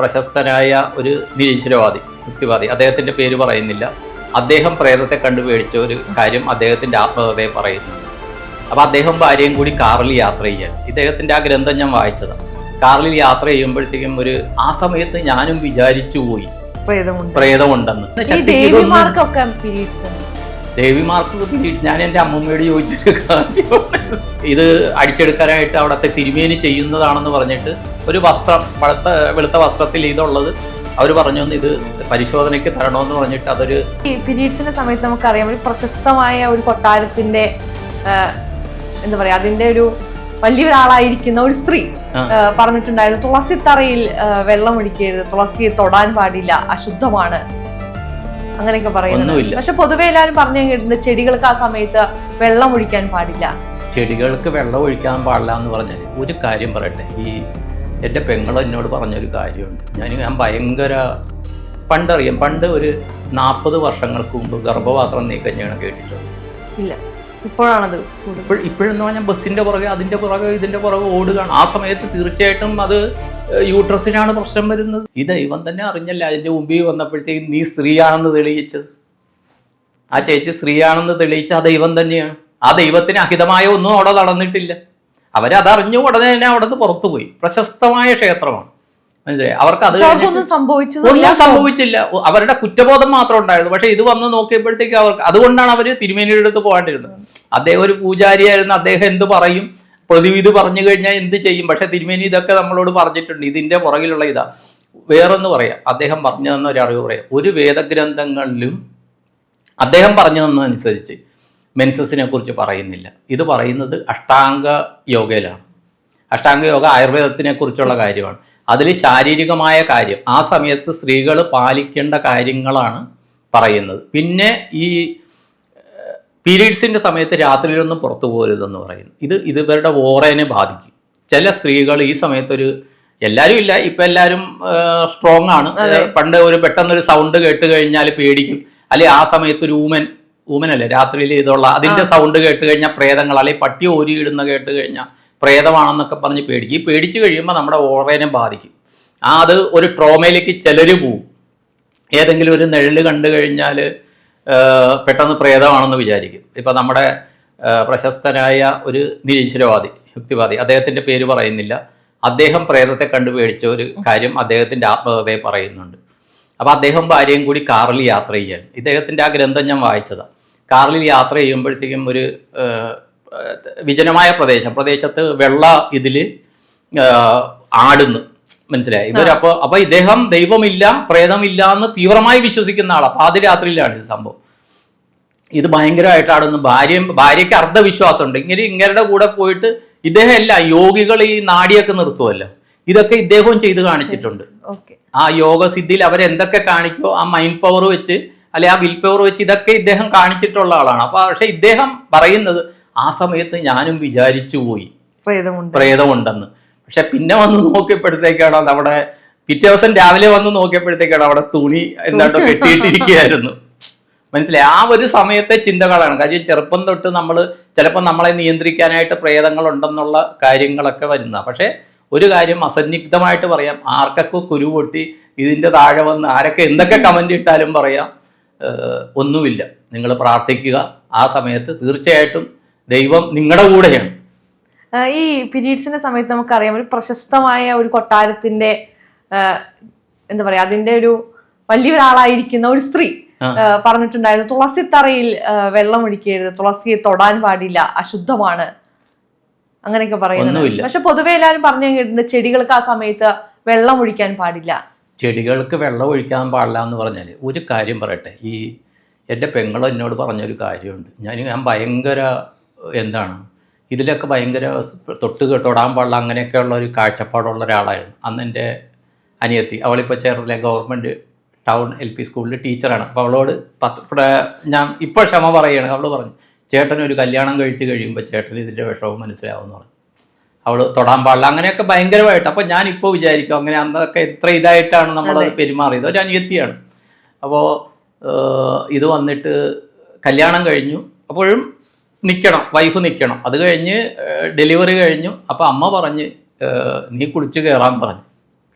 പ്രശസ്തനായ ഒരു നിരീശ്വരവാദി യുക്തിവാദി, അദ്ദേഹത്തിന്റെ പേര് പറയുന്നില്ല. അദ്ദേഹം പ്രേതത്തെ കണ്ടു പേടിച്ച ഒരു കാര്യം അദ്ദേഹത്തിന്റെ ആത്മകഥയെ പറയുന്നുണ്ട്. അപ്പൊ അദ്ദേഹം ഭാര്യയും കൂടി കാറിൽ യാത്ര ചെയ്യാൻ, ഇദ്ദേഹത്തിന്റെ ആ ഗ്രന്ഥം ഞാൻ വായിച്ചതാണ്. കാറിൽ യാത്ര ചെയ്യുമ്പോഴത്തേക്കും ആ സമയത്ത് ഞാനും വിചാരിച്ചു പോയി പ്രേതമുണ്ടെന്ന്. ദേവിമാർക്ക് പീരീഡ്സ് ഞാൻ എൻ്റെ അമ്മമ്മയോട് ചോദിച്ചിട്ട് ഇത് അടിച്ചെടുക്കാനായിട്ട് അവിടുത്തെ തിരുമേനി ചെയ്യുന്നതാണെന്ന് പറഞ്ഞിട്ട് ഒരു വസ്ത്രം, വെളുത്ത വസ്ത്രത്തിൽ ഇതുള്ളത് അവർ പറഞ്ഞു ഇത് പരിശോധനയ്ക്ക് തരണമെന്ന് പറഞ്ഞിട്ട് അതൊരു പീരീഡ്സിന്റെ സമയത്ത് നമുക്കറിയാം ഒരു പ്രശസ്തമായ ഒരു കൊട്ടാരത്തിന്റെ എന്താ പറയാ അതിന്റെ ഒരു വലിയൊരാളായിരിക്കുന്ന ഒരു സ്ത്രീ പറഞ്ഞിട്ടുണ്ടായിരുന്നു, തുളസി തറയിൽ വെള്ളം ഒഴിക്കരുത്, തുളസിയെ തൊടാൻ പാടില്ല, അശുദ്ധമാണ്, അങ്ങനെയൊക്കെ പറയുന്നു. പക്ഷെ പൊതുവെ എല്ലാവരും പറഞ്ഞു കേട്ടിട്ടുണ്ട് ചെടികൾക്ക് ആ സമയത്ത് വെള്ളം ഒഴിക്കാൻ പാടില്ല. ചെടികൾക്ക് വെള്ളം ഒഴിക്കാൻ പാടില്ല എന്ന് പറഞ്ഞാൽ ഒരു കാര്യം പറയട്ടെ, എൻ്റെ പെങ്ങൾ എന്നോട് പറഞ്ഞൊരു കാര്യമുണ്ട്. ഞാൻ ഭയങ്കര പണ്ട് ഒരു 40 വർഷങ്ങൾക്ക് മുമ്പ് ഗർഭപാത്രം നീക്കം ചെയ്യണം കേട്ടിട്ടുണ്ട്. ഇല്ല, ഇപ്പോഴാണത് ഇപ്പോഴെന്ന് പറഞ്ഞാൽ ബസ്സിന്റെ പുറകെ അതിന്റെ പുറകെ ഇതിന്റെ പുറകെ ഓടുകയാണ്. ആ സമയത്ത് തീർച്ചയായിട്ടും അത് യൂട്രസിനാണ് പ്രശ്നം വരുന്നത്. ഈ ദൈവം തന്നെ അറിഞ്ഞല്ല അതിന്റെ മുമ്പിൽ വന്നപ്പോഴത്തേക്കും നീ സ്ത്രീയാണെന്ന് തെളിയിച്ചത്. ആ ചേച്ചി സ്ത്രീയാണെന്ന് തെളിയിച്ച ആ ദൈവം തന്നെയാണ്. ആ ദൈവത്തിന് അഹിതമായ ഒന്നും അവിടെ നടന്നിട്ടില്ല. അവരതറിഞ്ഞു ഉടനെ തന്നെ അവിടെ നിന്ന് പുറത്തുപോയി. പ്രശസ്തമായ ക്ഷേത്രമാണ്, മനസ്സിലായി. അവർക്ക് അത് ഒന്നും സംഭവിച്ചില്ല. അവരുടെ കുറ്റബോധം മാത്രം ഉണ്ടായിരുന്നു. പക്ഷെ ഇത് വന്ന് നോക്കിയപ്പോഴത്തേക്ക് അവർക്ക് അതുകൊണ്ടാണ് അവർ തിരുമേനിയുടെ അടുത്ത് പോകാണ്ടിരുന്നത്. അദ്ദേഹം ഒരു പൂജാരിയായിരുന്നു. അദ്ദേഹം എന്ത് പറയും, പ്രതിവിധി പറഞ്ഞു കഴിഞ്ഞാൽ എന്ത് ചെയ്യും. പക്ഷെ തിരുമേനി ഇതൊക്കെ നമ്മളോട് പറഞ്ഞിട്ടുണ്ട്. ഇതിന്റെ പുറകിലുള്ള ഇതാ. വേറൊന്ന് പറയാം, അദ്ദേഹം പറഞ്ഞു തന്ന ഒരു അറിവ് പറയാം. ഒരു വേദഗ്രന്ഥങ്ങളിലും അദ്ദേഹം പറഞ്ഞു തന്നതനുസരിച്ച് മെൻസസിനെ കുറിച്ച് പറയുന്നില്ല. ഇത് പറയുന്നത് അഷ്ടാംഗ യോഗയിലാണ്. അഷ്ടാംഗ യോഗ ആയുർവേദത്തിനെ കുറിച്ചുള്ള കാര്യമാണ്. അതിൽ ശാരീരികമായ കാര്യം, ആ സമയത്ത് സ്ത്രീകൾ പാലിക്കേണ്ട കാര്യങ്ങളാണ് പറയുന്നത്. പിന്നെ ഈ പീരീഡ്സിൻ്റെ സമയത്ത് രാത്രിയിലൊന്നും പുറത്തു പോകരുതെന്ന് പറയുന്നു. ഇത് ഇവരുടെ ഓറേനെ ബാധിക്കും. ചില സ്ത്രീകൾ ഈ സമയത്തൊരു, എല്ലാവരും ഇല്ല, ഇപ്പം എല്ലാവരും സ്ട്രോങ് ആണ്. പണ്ട് പെട്ടെന്നൊരു സൗണ്ട് കേട്ട് കഴിഞ്ഞാൽ പേടിക്കും. അല്ലെ ആ സമയത്ത് ഒരു ഊമനല്ലേ രാത്രിയിൽ ഇതുള്ള അതിൻ്റെ സൗണ്ട് കേട്ട് കഴിഞ്ഞാൽ പ്രേതങ്ങൾ, അല്ലെങ്കിൽ പട്ടി ഓരിയിടുന്ന കേട്ട് കഴിഞ്ഞാൽ പ്രേതമാണെന്നൊക്കെ പറഞ്ഞ് പേടിക്കും. ഈ പേടിച്ച് കഴിയുമ്പോൾ നമ്മുടെ ഓറേനെ ബാധിക്കും. അത് ഒരു ട്രോമയിലേക്ക് ചിലർ പോവും. ഏതെങ്കിലും ഒരു നിഴല് കണ്ടു കഴിഞ്ഞാൽ പെട്ടെന്ന് പ്രേതമാണെന്ന് വിചാരിക്കും. ഇപ്പം നമ്മുടെ പ്രശസ്തനായ ഒരു നിരീശ്വരവാദി യുക്തിവാദി, അദ്ദേഹത്തിൻ്റെ പേര് പറയുന്നില്ല. അദ്ദേഹം പ്രേതത്തെ കണ്ടു പേടിച്ച ഒരു കാര്യം അദ്ദേഹത്തിൻ്റെ ആത്മകഥയെ പറയുന്നുണ്ട്. അപ്പോൾ അദ്ദേഹം ഭാര്യയും കൂടി കാറിൽ യാത്ര ചെയ്യാൻ, ഇദ്ദേഹത്തിൻ്റെ ആ ഗ്രന്ഥം ഞാൻ വായിച്ചതാണ്. കാറിൽ യാത്ര ചെയ്യുമ്പോഴത്തേക്കും ഒരു വിജനമായ പ്രദേശത്ത് വെള്ള ഇതിൽ ആടുന്നു, മനസ്സിലായി. അപ്പൊ ഇദ്ദേഹം ദൈവമില്ല പ്രേതമില്ല എന്ന് തീവ്രമായി വിശ്വസിക്കുന്ന ആളാണ്. പാതിരാത്രിയിലാണ് ഇത് സംഭവം. ഇത് ഭയങ്കരമായിട്ടാണെന്ന് ഭാര്യയ്ക്ക് അർദ്ധവിശ്വാസമുണ്ട്. ഇങ്ങരുടെ കൂടെ പോയിട്ട് ഇദ്ദേഹം എല്ലാം യോഗികൾ ഈ നാടിയൊക്കെ നിർത്തുമല്ലോ, ഇതൊക്കെ ഇദ്ദേഹവും ചെയ്ത് കാണിച്ചിട്ടുണ്ട്. ആ യോഗസിദ്ധിയിൽ അവരെന്തൊക്കെ കാണിക്കോ ആ മൈൻഡ് പവർ വെച്ച്, അല്ലെ ആ വിൽ പവർ വെച്ച് ഇതൊക്കെ ഇദ്ദേഹം കാണിച്ചിട്ടുള്ള ആളാണ്. അപ്പൊ പക്ഷെ ഇദ്ദേഹം പറയുന്നത് ആ സമയത്ത് ഞാനും വിചാരിച്ചു പോയി പ്രേതമുണ്ടെന്ന്. പക്ഷെ പിന്നെ വന്ന് നോക്കിയപ്പോഴത്തേക്കാണ് അവിടെ, പിറ്റേ ദിവസം രാവിലെ വന്ന് നോക്കിയപ്പോഴത്തേക്കാണ് അവിടെ തുണി എന്താണ്ടോ കെട്ടിയിട്ടിരിക്കുകയായിരുന്നു, മനസ്സിലായി. ആ ഒരു സമയത്തെ ചിന്തകളാണ്. കാര്യം ചെറുപ്പം തൊട്ട് ചിലപ്പോൾ നമ്മളെ നിയന്ത്രിക്കാനായിട്ട് പ്രേതങ്ങൾ ഉണ്ടെന്നുള്ള കാര്യങ്ങളൊക്കെ വരുന്നതാണ്. പക്ഷെ ഒരു കാര്യം അസന്നിഗ്ധമായിട്ട് പറയാം, ആർക്കൊക്കെ കുരു പൊട്ടി ഇതിൻ്റെ താഴെ വന്ന് ആരൊക്കെ എന്തൊക്കെ കമൻ്റ് ഇട്ടാലും പറയാം, ഒന്നുമില്ല. നിങ്ങൾ പ്രാർത്ഥിക്കുക. ആ സമയത്ത് തീർച്ചയായിട്ടും ദൈവം നിങ്ങളുടെ കൂടെയാണ്. ഈ പീരീഡ്സിന്റെ സമയത്ത് നമുക്കറിയാം ഒരു പ്രശസ്തമായ ഒരു കൊട്ടാരത്തിന്റെ എന്താ പറയാ അതിന്റെ ഒരു വലിയൊരാളായിരിക്കുന്ന ഒരു സ്ത്രീ പറഞ്ഞിട്ടുണ്ടായിരുന്നു, തുളസി തറയിൽ വെള്ളം ഒഴിക്കരുത്, തുളസിയെ തൊടാൻ പാടില്ല, അശുദ്ധമാണ്, അങ്ങനെയൊക്കെ പറയുന്നു. പക്ഷെ പൊതുവെ എല്ലാവരും പറഞ്ഞു കേട്ടിട്ടുണ്ട് ചെടികൾക്ക് ആ സമയത്ത് വെള്ളം ഒഴിക്കാൻ പാടില്ല. ചെടികൾക്ക് വെള്ളം ഒഴിക്കാൻ പാടില്ല എന്ന് പറഞ്ഞാൽ ഒരു കാര്യം പറയട്ടെ, എൻ്റെ പെങ്ങൾ എന്നോട് പറഞ്ഞൊരു കാര്യമുണ്ട്. ഞാൻ ഭയങ്കര എന്താണ് ഇതിലൊക്കെ ഭയങ്കര തൊടാൻ പാടില്ല അങ്ങനെയൊക്കെയുള്ള ഒരു കാഴ്ചപ്പാടുള്ള ഒരാളായിരുന്നു. അന്ന് എൻ്റെ അനിയത്തി, അവളിപ്പോൾ ചേർന്നില്ല ഗവൺമെൻറ് ടൗൺ LP സ്കൂളിൽ ടീച്ചറാണ്. അപ്പോൾ അവളോട് ഞാൻ ഇപ്പോൾ ക്ഷമ പറയുകയാണ്. അവൾ പറഞ്ഞു, ചേട്ടനൊരു കല്യാണം കഴിച്ച് കഴിയുമ്പോൾ ചേട്ടന് ഇതിൻ്റെ വിഷമം മനസ്സിലാവുമെന്ന് പറഞ്ഞു. അവൾ തൊടാൻ പാടില്ല അങ്ങനെയൊക്കെ ഭയങ്കരമായിട്ട്. അപ്പോൾ ഞാനിപ്പോൾ വിചാരിക്കും അങ്ങനെ അന്നൊക്കെ എത്ര ഇതായിട്ടാണ് നമ്മളത് പെരുമാറിയത്. ഒരു അനിയത്തിയാണ്. അപ്പോൾ ഇത് വന്നിട്ട് കല്യാണം കഴിഞ്ഞു, അപ്പോഴും വൈഫ് നിൽക്കണം. അത് കഴിഞ്ഞ് ഡെലിവറി കഴിഞ്ഞു. അപ്പോൾ അമ്മ പറഞ്ഞ് നീ കുളിച്ച് കയറാൻ പറഞ്ഞു.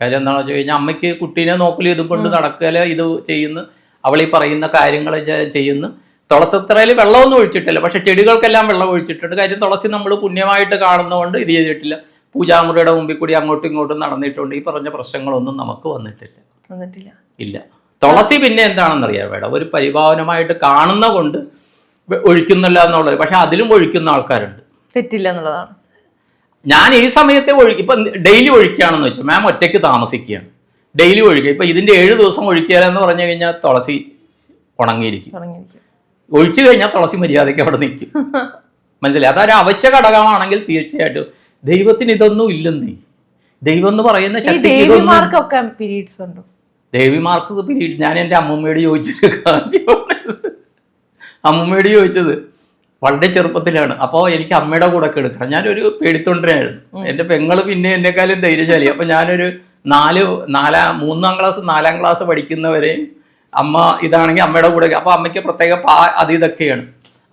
കാര്യം എന്താണെന്ന് വെച്ച് കഴിഞ്ഞാൽ അമ്മയ്ക്ക് കുട്ടീനെ നോക്കലും ഇതും കൊണ്ട് നടക്കല് ഇത് ചെയ്യുന്നു, അവൾ ഈ പറയുന്ന കാര്യങ്ങൾ ചെയ്യുന്നു. തുളസിത്രയിൽ വെള്ളമൊന്നും ഒഴിച്ചിട്ടില്ല, പക്ഷെ ചെടികൾക്കെല്ലാം വെള്ളം ഒഴിച്ചിട്ടുണ്ട്. കാര്യം തുളസി നമ്മൾ പുണ്യമായിട്ട് കാണുന്നതുകൊണ്ട് ഇത് ചെയ്തിട്ടില്ല. പൂജാമുറിയുടെ മുമ്പിൽ കൂടി അങ്ങോട്ടും ഇങ്ങോട്ടും നടന്നിട്ടുണ്ട്. ഈ പറഞ്ഞ പ്രശ്നങ്ങളൊന്നും നമുക്ക് വന്നിട്ടില്ല. ഇല്ല. തുളസി പിന്നെ എന്താണെന്നറിയാം വേണം, ഒരു പരിഭാവനമായിട്ട് കാണുന്ന കൊണ്ട് ഒഴിക്കുന്നില്ല എന്നുള്ളത്. പക്ഷെ അതിലും ഒഴിക്കുന്ന ആൾക്കാരുണ്ട്, തെറ്റില്ല എന്നുള്ളതാണ്. ഞാൻ ഈ സമയത്തെ ഇപ്പൊ ഡെയിലി ഒഴിക്കുകയാണെന്ന് വെച്ചാൽ മാം ഒറ്റയ്ക്ക് താമസിക്കുകയാണ്, ഡെയിലി ഒഴിക്കുക. ഇപ്പൊ ഇതിന്റെ 7 ദിവസം ഒഴിക്കുകയെന്ന് പറഞ്ഞു കഴിഞ്ഞാൽ തുളസി ഉണങ്ങിയിരിക്കും. ഒഴിച്ചു കഴിഞ്ഞാൽ തുളസി മര്യാദയ്ക്ക് അവിടെ നിൽക്കും. മനസ്സിലായി? അതൊരു അവശ്യ ഘടകമാണെങ്കിൽ തീർച്ചയായിട്ടും. ദൈവത്തിന് ഇതൊന്നും ഇല്ലെന്നേ. ദൈവം എന്ന് പറയുന്ന ശക്തി ദേവിമാർക്ക് പീരീഡ്സ് ഞാൻ എൻ്റെ അമ്മൂമ്മയോട് ചോദിച്ചിട്ട് അമ്മൂമ്മയോട് ചോദിച്ചത് വളരെ ചെറുപ്പത്തിലാണ്. അപ്പോൾ എനിക്ക് അമ്മയുടെ കൂടെ എടുക്കണം. ഞാനൊരു പേടിത്തൊണ്ടനായിരുന്നു. എൻ്റെ പെങ്ങള് പിന്നെ എന്നെക്കാളും ധൈര്യശാലി. അപ്പോൾ ഞാനൊരു 3-ാം ക്ലാസ് 4-ാം ക്ലാസ് പഠിക്കുന്നവരെയും അമ്മ ഇതാണെങ്കിൽ അമ്മയുടെ കൂടെ. അപ്പോൾ അമ്മയ്ക്ക് പ്രത്യേക അത് ഇതൊക്കെയാണ്.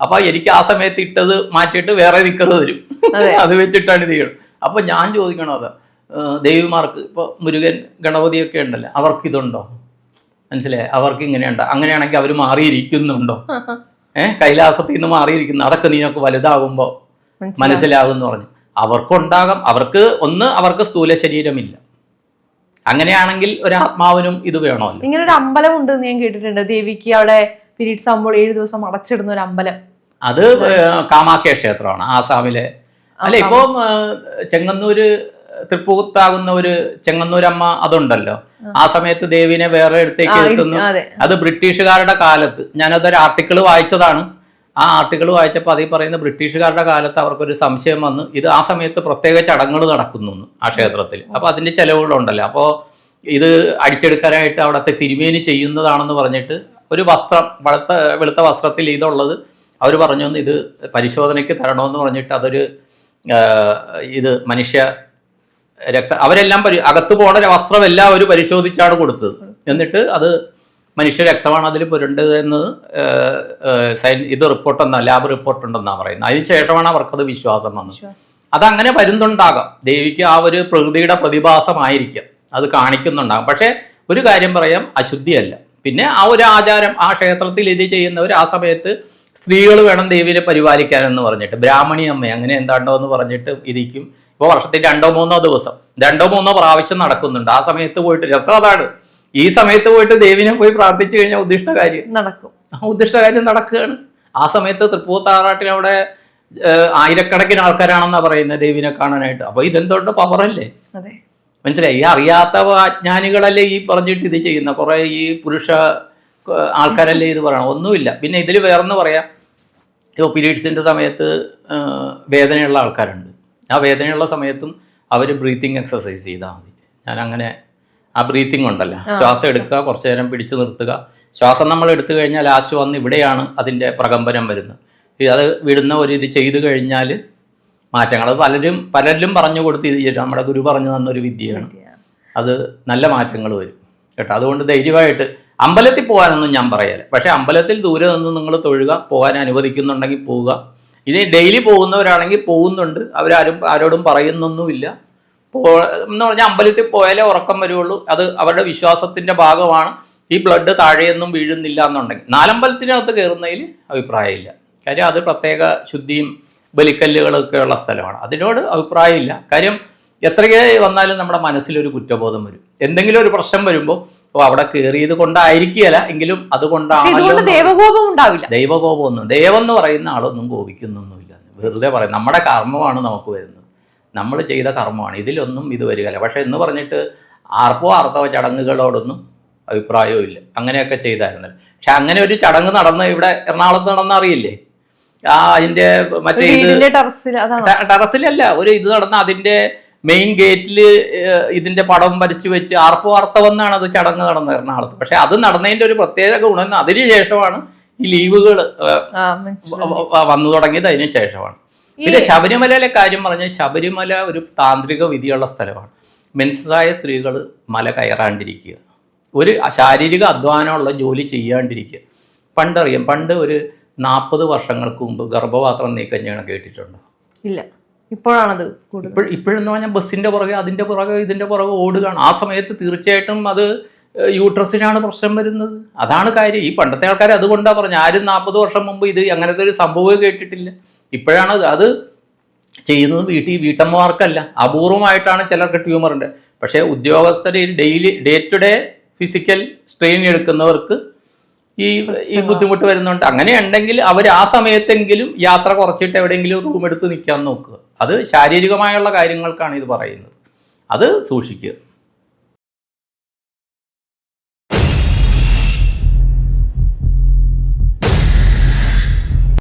അപ്പോൾ എനിക്ക് ആ സമയത്ത് ഇട്ടത് മാറ്റിയിട്ട് വേറെ നിക്കറ് തരും, അത് വെച്ചിട്ടാണ് ഇത് ചെയ്യണം. അപ്പോൾ ഞാൻ ചോദിക്കണം, അത് ദേവിമാർക്ക് ഇപ്പോൾ മുരുകൻ ഗണപതിയൊക്കെ ഉണ്ടല്ലോ, അവർക്ക് ഇതുണ്ടോ? മനസ്സിലായി? അവർക്ക് ഇങ്ങനെയുണ്ടോ? അങ്ങനെയാണെങ്കിൽ അവർ മാറിയിരിക്കുന്നുണ്ടോ? കൈലാസത്തിൽ നിന്ന് മാറിയിരിക്കുന്നു. അതൊക്കെ നീനൊക്കെ വലുതാകുമ്പോൾ മനസ്സിലാകും എന്ന് പറഞ്ഞു. അവർക്കുണ്ടാകാം. അവർക്ക് സ്ഥൂല ശരീരമില്ല. അങ്ങനെയാണെങ്കിൽ ഒരു ആത്മാവിനും ഇത് വേണമല്ലോ. ഇങ്ങനെ ഒരു അമ്പലം ഉണ്ട് ഞാൻ കേട്ടിട്ടുണ്ട്. ദേവിക്ക് അവിടെ പീരീഡ്സ് ആകുമ്പോൾ 7 ദിവസം അടച്ചിടുന്ന ഒരു അമ്പലം. അത് കാമാഖ്യ ക്ഷേത്രമാണ്, ആസാമിലെ. അല്ല, ഇപ്പൊ ചെങ്ങന്നൂര് തൃപ്പൂത്താകുന്ന ഒരു ചെങ്ങന്നൂരമ്മ അതുണ്ടല്ലോ. ആ സമയത്ത് ദേവിനെ വേറെ അടുത്തേക്ക് എത്തുന്നു. അത് ബ്രിട്ടീഷുകാരുടെ കാലത്ത്, ഞാനതൊരു ആർട്ടിക്കിൾ വായിച്ചതാണ്. ആ ആർട്ടിക്കിൾ വായിച്ചപ്പോൾ അതിൽ പറയുന്ന ബ്രിട്ടീഷുകാരുടെ കാലത്ത് അവർക്കൊരു സംശയം വന്നു, ഇത് ആ സമയത്ത് പ്രത്യേക ചടങ്ങുകൾ നടക്കുന്നു ആ ക്ഷേത്രത്തിൽ. അപ്പോൾ അതിൻ്റെ ചിലവുകളുണ്ടല്ലോ. അപ്പോൾ ഇത് അടിച്ചെടുക്കാനായിട്ട് അവിടുത്തെ തിരുമേനി ചെയ്യുന്നതാണെന്ന് പറഞ്ഞിട്ട് ഒരു വസ്ത്രം, വെളുത്ത വസ്ത്രത്തിൽ ഇതുള്ളത് അവർ പറഞ്ഞു, ഇത് പരിശോധനയ്ക്ക് തരണമെന്ന് പറഞ്ഞിട്ട് അതൊരു ഇത് മനുഷ്യ അവരെല്ലാം അകത്ത് പോണ വസ്ത്രമെല്ലാം അവർ പരിശോധിച്ചാണ് കൊടുത്തത്. എന്നിട്ട് അത് മനുഷ്യ രക്തമാണ് അതിൽ പുരണ്ടത് എന്ന് ഇത് ലാബ് റിപ്പോർട്ടുണ്ടെന്നാണ് പറയുന്നത്. അതിന് ശേഷമാണ് അവർക്കത് വിശ്വാസം വന്നത്. അതങ്ങനെ വരുന്നുണ്ടാകാം, ദേവിക്ക് ആ ഒരു പ്രകൃതിയുടെ പ്രതിഭാസമായിരിക്കാം, അത് കാണിക്കുന്നുണ്ടാകും. പക്ഷേ ഒരു കാര്യം പറയാം, അശുദ്ധിയല്ല. പിന്നെ ആ ഒരു ആചാരം, ആ ക്ഷേത്രത്തിൽ ഇത് ചെയ്യുന്നവർ ആ സമയത്ത് സ്ത്രീകൾ വേണം ദേവിനെ പരിപാലിക്കാനെന്ന് പറഞ്ഞിട്ട്, ബ്രാഹ്മണി അമ്മ അങ്ങനെ എന്താണ്ടോ എന്ന് പറഞ്ഞിട്ട് ഇരിക്കും. ഇപ്പോൾ വർഷത്തിൽ 2-3 ദിവസം 2-3 പ്രാവശ്യം നടക്കുന്നുണ്ട്. ആ സമയത്ത് പോയിട്ട് രസം അതാണ്, ഈ സമയത്ത് പോയിട്ട് ദേവിനെ പോയി പ്രാർത്ഥിച്ചു കഴിഞ്ഞാൽ ഉദ്ദിഷ്ടകാര്യം നടക്കും. ഉദ്ദിഷ്ടകാര്യം നടക്കുകയാണ്. ആ സമയത്ത് തൃപ്പൂത്താറാട്ടിന് അവിടെ ആയിരക്കണക്കിന് ആൾക്കാരാണെന്നാ പറയുന്നത് ദേവിനെ കാണാനായിട്ട്. അപ്പൊ ഇതെന്തോണ്ട് പവറല്ലേ? മനസ്സിലായി? ഈ അറിയാത്ത അജ്ഞാനികളല്ലേ ഈ പറഞ്ഞിട്ട് ഇത് ചെയ്യുന്ന കുറെ ഈ പുരുഷ ആൾക്കാരല്ലേ ഇത് പറയണം. ഒന്നുമില്ല. പിന്നെ ഇതിൽ വേറെന്ന് പറയാം, ഇപ്പോൾ പീരീഡ്സിൻ്റെ സമയത്ത് വേദനയുള്ള ആൾക്കാരുണ്ട്. ആ വേദനയുള്ള സമയത്തും അവർ ബ്രീത്തിങ് എക്സസൈസ് ചെയ്താൽ മതി. ഞാനങ്ങനെ ആ ബ്രീത്തിങ് ഉണ്ടല്ലോ, ശ്വാസം എടുക്കുക, കുറച്ചു നേരം പിടിച്ചു നിർത്തുക. ശ്വാസം നമ്മൾ എടുത്തു കഴിഞ്ഞാൽ ലാസ്റ്റ് വന്ന് ഇവിടെയാണ് അതിൻ്റെ പ്രകമ്പനം വരുന്നത്. അത് വിടുന്ന ഒരു ഇത് ചെയ്തു കഴിഞ്ഞാൽ മാറ്റങ്ങൾ, അത് പലരിലും പറഞ്ഞു കൊടുത്ത് ഇത് ചെയ്തിട്ട് നമ്മുടെ ഗുരു പറഞ്ഞു തന്നൊരു വിദ്യയാണ്. അത് നല്ല മാറ്റങ്ങൾ വരും കേട്ടോ. അതുകൊണ്ട് ധൈര്യമായിട്ട് അമ്പലത്തിൽ പോകാനൊന്നും ഞാൻ പറയാറ്. പക്ഷേ അമ്പലത്തിൽ ദൂരെ നിന്ന് നിങ്ങൾ തൊഴുക, പോകാൻ അനുവദിക്കുന്നുണ്ടെങ്കിൽ പോവുക. ഇനി ഡെയിലി പോകുന്നവരാണെങ്കിൽ പോകുന്നുണ്ട്, ആരോടും പറയുന്നൊന്നുമില്ല. എന്ന് പറഞ്ഞാൽ അമ്പലത്തിൽ പോയാലേ ഉറക്കം വരുള്ളൂ. അത് അവരുടെ വിശ്വാസത്തിൻ്റെ ഭാഗമാണ്. ഈ ബ്ലഡ് താഴെയൊന്നും വീഴുന്നില്ല എന്നുണ്ടെങ്കിൽ 4 അമ്പലത്തിനകത്ത് കയറുന്നതിൽ അഭിപ്രായമില്ല. കാര്യം അത് പ്രത്യേക ശുദ്ധിയും ബലിക്കല്ലുകളൊക്കെ ഉള്ള സ്ഥലമാണ്. അതിനോട് അഭിപ്രായമില്ല. കാര്യം എത്രയേ വന്നാലും നമ്മുടെ മനസ്സിലൊരു കുറ്റബോധം വരും. എന്തെങ്കിലും ഒരു പ്രശ്നം വരുമ്പോൾ അവിടെ കയറിയത് കൊണ്ടായിരിക്കുകയല്ല, എങ്കിലും അതുകൊണ്ടാണല്ലോ. ദൈവകോപം ഉണ്ടാവില്ല. ദൈവകോപമൊന്നും, ദൈവം എന്ന് പറയുന്ന ആളൊന്നും കോപിക്കുന്നൊന്നുമില്ല. വെറുതെ പറയും, നമ്മുടെ കർമ്മമാണ് നമുക്ക് വരുന്നത്, നമ്മൾ ചെയ്ത കർമ്മമാണ്, ഇതിലൊന്നും ഇത് വരികയില്ല. പക്ഷെ എന്ന് പറഞ്ഞിട്ട് ആർത്തവ ചടങ്ങുകളോടൊന്നും അഭിപ്രായവും ഇല്ല. അങ്ങനെയൊക്കെ ചെയ്തായിരുന്നല്ലോ. പക്ഷെ അങ്ങനെ ഒരു ചടങ്ങ് നടന്ന് ഇവിടെ എറണാകുളത്ത് നടന്നറിയില്ലേ? അതിന്റെ മറ്റേ ടെറസിലല്ല, ഒരു ഇത് നടന്ന അതിന്റെ മെയിൻ ഗേറ്റിൽ ഇതിന്റെ പടം വരച്ചു വെച്ച് ആർത്തവം എന്നാണ് അത് ചടങ്ങ് നടന്നത് എറണാകുളത്ത്. പക്ഷെ അത് നടന്നതിന്റെ ഒരു പ്രത്യേക ഗുണം അതിനുശേഷമാണ് ഈ ലീവുകൾ വന്നു തുടങ്ങിയത്. അതിന് ശേഷമാണ്. പിന്നെ ശബരിമലയിലെ കാര്യം പറഞ്ഞാൽ, ശബരിമല ഒരു താന്ത്രിക വിധിയുള്ള സ്ഥലമാണ്. മെൻസസായ സ്ത്രീകൾ മല കയറാണ്ടിരിക്കുക, ഒരു ശാരീരിക അധ്വാനമുള്ള ജോലി ചെയ്യാണ്ടിരിക്കുക. പണ്ട് ഒരു 40 വർഷങ്ങൾക്ക് മുമ്പ് ഗർഭപാത്രം നീക്കം ചെയ്യണം കേട്ടിട്ടുണ്ടോ? ഇല്ല. ഇപ്പോഴാണത് കൂടുതൽ. ഇപ്പോഴെന്ന് പറഞ്ഞാൽ ബസ്സിന്റെ പുറകെ അതിന്റെ പുറകെ ഇതിന്റെ പുറകെ ഓടുകയാണ്. ആ സമയത്ത് തീർച്ചയായിട്ടും അത് യൂട്രസിനാണ് പ്രശ്നം വരുന്നത്. അതാണ് കാര്യം. ഈ പണ്ടത്തെ ആൾക്കാർ അതുകൊണ്ടാണ് പറഞ്ഞു, ആരും 40 വർഷം മുമ്പ് ഇത് അങ്ങനത്തെ ഒരു സംഭവം കേട്ടിട്ടില്ല. ഇപ്പോഴാണ് അത് ചെയ്യുന്നത്. വീട്ടമ്മമാർക്കല്ല, അപൂർവമായിട്ടാണ് ചിലർക്ക് ട്യൂമറുണ്ട്. പക്ഷേ ഉദ്യോഗസ്ഥർ day to day physical strain എടുക്കുന്നവർക്ക് ഈ ബുദ്ധിമുട്ട് വരുന്നുണ്ട്. അങ്ങനെ ഉണ്ടെങ്കിൽ അവർ ആ സമയത്തെങ്കിലും യാത്ര കുറച്ചിട്ട് എവിടെയെങ്കിലും റൂം എടുത്ത് നിൽക്കാൻ നോക്കുക. അത് ശാരീരികമായുള്ള കാര്യങ്ങൾക്കാണ് ഇത് പറയുന്നത്. അത് സൂക്ഷിക്കുക.